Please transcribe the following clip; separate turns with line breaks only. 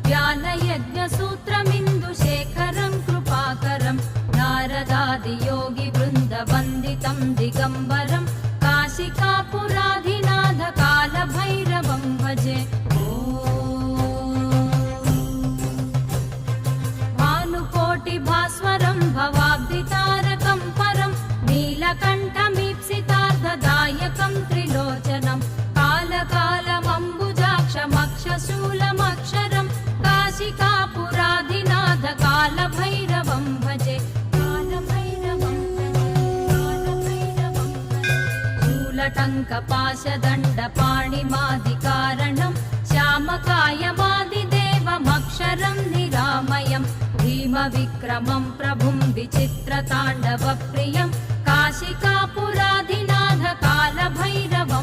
ज्ञानयज्ञसूत्रमिन्दुशेखरं कृपाकरं नारदादियोगिवृन्दवन्दितं दिगम्बरं काशिकापुराधिनाथ कालभैरवं भजे। भानुकोटिभास्वरं भवाब्धितारकं परं नीलकण्ठमीप्सितार्थदायकं त्रिलोचनं कालकालमम्बुजाक्षमक्षशूलमक्षरं काशिकापुराधिनाथ कालभैरवं भजे। शूलटङ्कपाशदण्डपाणिमादिकारणं श्यामकायमादिदेवमक्षरं निरामयं भीमविक्रमं प्रभुं विचित्रताण्डवप्रियं काशिकापुराधिनाथ कालभैरवं